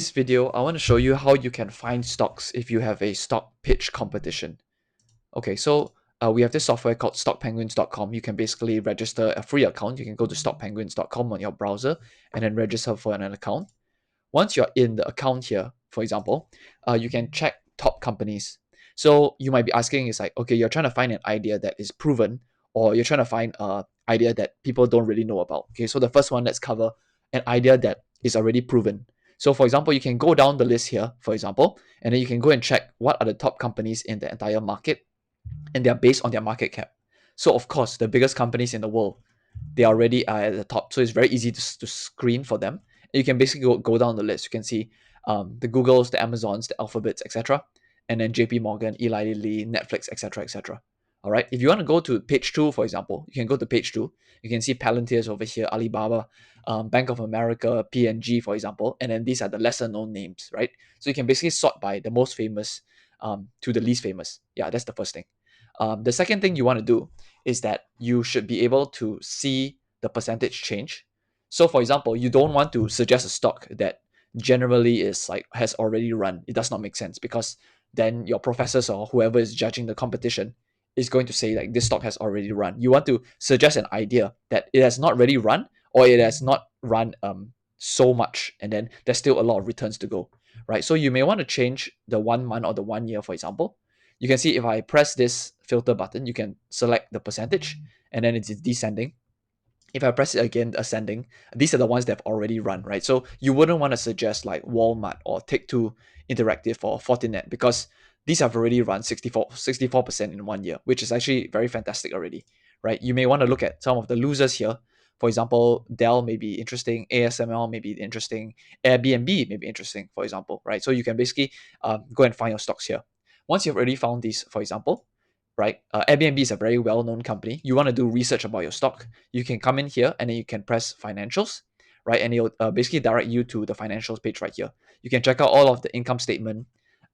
This video, I want to show you how you can find stocks if you have a stock pitch competition. Okay, so we have this software called StockPenguins.com. You can basically register a free account. You can go to StockPenguins.com on your browser and then register for an account. Once you're in the account here, for example, you can check top companies. So you might be asking, is like, okay, you're trying to find an idea that is proven, or you're trying to find an idea that people don't really know about. Okay, so the first one, let's cover an idea that is already proven. So for example, you can go down the list here, for example, and then you can go and check what are the top companies in the entire market, and they're based on their market cap. So of course, the biggest companies in the world, they already are at the top. So it's very easy to screen for them. And you can basically go down the list. You can see the Googles, the Amazons, the Alphabets, etc. And then JP Morgan, Eli Lilly, Netflix, etc., etc. All right. If you want to go to page two, for example, you can go to page two. You can see Palantir's over here, Alibaba, Bank of America, P&G, for example. And then these are the lesser known names, right? So you can basically sort by the most famous to the least famous. Yeah, that's the first thing. The second thing you want to do is that you should be able to see the percentage change. So, for example, you don't want to suggest a stock that generally is like has already run. It does not make sense because then your professors or whoever is judging the competition is going to say like this stock has already run. You want to suggest an idea that it has not really run or it has not run so much, and then there's still a lot of returns to go, right? So you may want to change the 1 month or the 1 year, for example. You can see if I press this filter button, you can select the percentage and then it's descending. If I press it again, ascending, these are the ones that have already run, right? So you wouldn't want to suggest like Walmart or Take-Two Interactive or Fortinet because these have already run 64% in 1 year, which is actually very fantastic already, right? You may want to look at some of the losers here. For example, Dell may be interesting, ASML may be interesting, Airbnb may be interesting, for example, right? So you can basically go and find your stocks here. Once you've already found these, for example, right? Airbnb is a very well-known company. You want to do research about your stock, you can come in here and then you can press financials, right? And it'll basically direct you to the financials page right here. You can check out all of the income statement.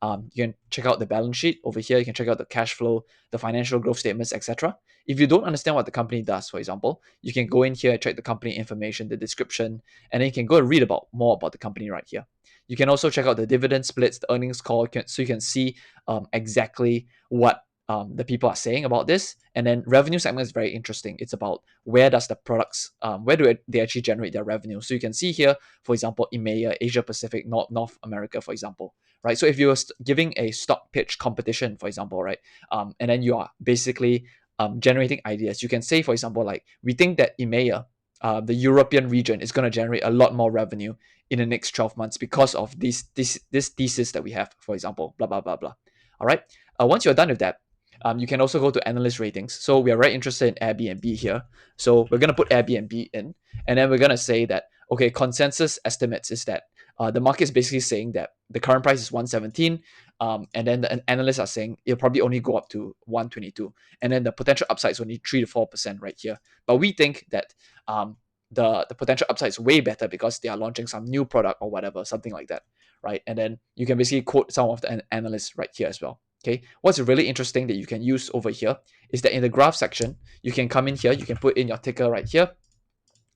You can check out the balance sheet over here. You can check out the cash flow, the financial growth statements, etc. If you don't understand what the company does, for example, you can go in here and check the company information, the description, and then you can go and read about more about the company right here. You can also check out the dividend splits, the earnings call, so you can see exactly what the people are saying about this. And then revenue segment is very interesting. It's about where does the products, where do they actually generate their revenue. So you can see here, for example, EMEA, Asia Pacific, North America, for example, right? So if you're giving a stock pitch competition, for example, right, and then you are basically generating ideas, you can say, for example, like we think that EMEA, the European region, is going to generate a lot more revenue in the next 12 months because of this thesis that we have, for example, blah blah blah blah. All right. Once you're done with that, you can also go to analyst ratings. So we are very interested in Airbnb here. So we're going to put Airbnb in, and then we're going to say that, okay, consensus estimates is that the market is basically saying that the current price is 117, and then the analysts are saying it'll probably only go up to 122, and then the potential upside is only 3 to 4% right here. But we think that the potential upside is way better because they are launching some new product or whatever, something like that, right? And then you can basically quote some of the analysts right here as well. Okay, what's really interesting that you can use over here is that in the graph section, you can come in here, you can put in your ticker right here,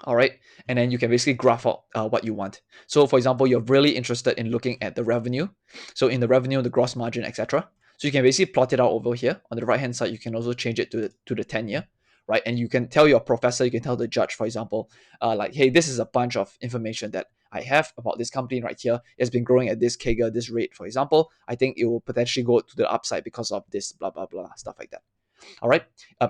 all right, and then you can basically graph out what you want. So for example, you're really interested in looking at the revenue. So in the revenue, the gross margin, etc. So you can basically plot it out over here. On the right hand side, you can also change it to the 10 year, right? And you can tell your professor, you can tell the judge, for example, like, hey, this is a bunch of information that I have about this company right here. It's been growing at this CAGR, this rate, for example. I think it will potentially go to the upside because of this, blah, blah, blah, stuff like that. All right.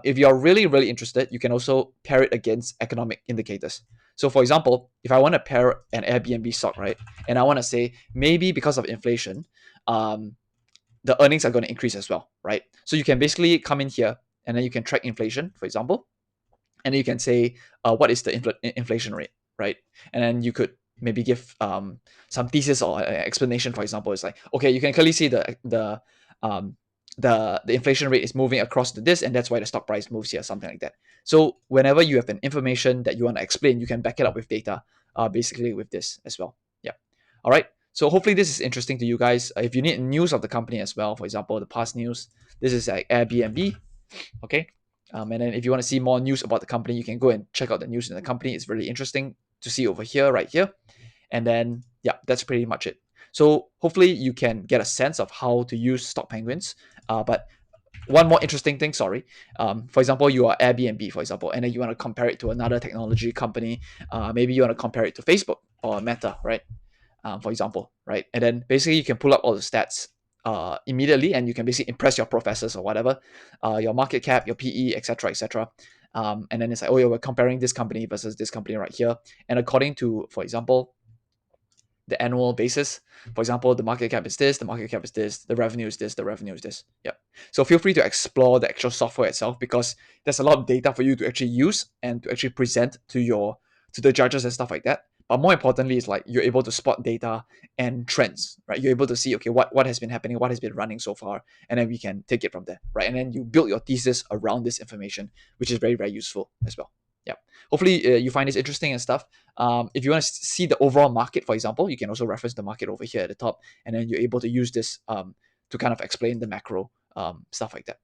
If you're really, really interested, you can also pair it against economic indicators. So, for example, if I want to pair an Airbnb stock, right, and I want to say maybe because of inflation, the earnings are going to increase as well, right? So you can basically come in here and then you can track inflation, for example, and then you can say what is the inflation rate, right? And then you could maybe give some thesis or explanation. For example, it's like, okay, you can clearly see um, the inflation rate is moving across to this, and that's why the stock price moves here, something like that. So whenever you have an information that you want to explain, you can back it up with data, basically with this as well. Yeah. All right. So hopefully this is interesting to you guys. If you need news of the company as well, for example, the past news, this is like Airbnb. Okay. And then if you want to see more news about the company, you can go and check out the news in the company. It's really interesting to see over here, right here. And then, yeah, that's pretty much it. So hopefully you can get a sense of how to use Stock Penguins. But one more interesting thing, sorry. For example, you are Airbnb, for example, and then you want to compare it to another technology company. Maybe you want to compare it to Facebook or Meta, right? For example, right? And then basically you can pull up all the stats immediately, and you can basically impress your professors or whatever, your market cap, your PE, etc., etc. And then it's like, oh yeah, we're comparing this company versus this company right here, and according to, for example, the annual basis. For example, the market cap is this, the market cap is this, the revenue is this, the revenue is this. Yep. So feel free to explore the actual software itself, because there's a lot of data for you to actually use and to actually present to the judges and stuff like that. But more importantly, it's like you're able to spot data and trends, right? You're able to see, okay, what has been happening, what has been running so far, and then we can take it from there, right? And then you build your thesis around this information, which is very, very useful as well. Yeah. Hopefully you find this interesting and stuff. If you want to see the overall market, for example, you can also reference the market over here at the top, and then you're able to use this to kind of explain the macro stuff like that.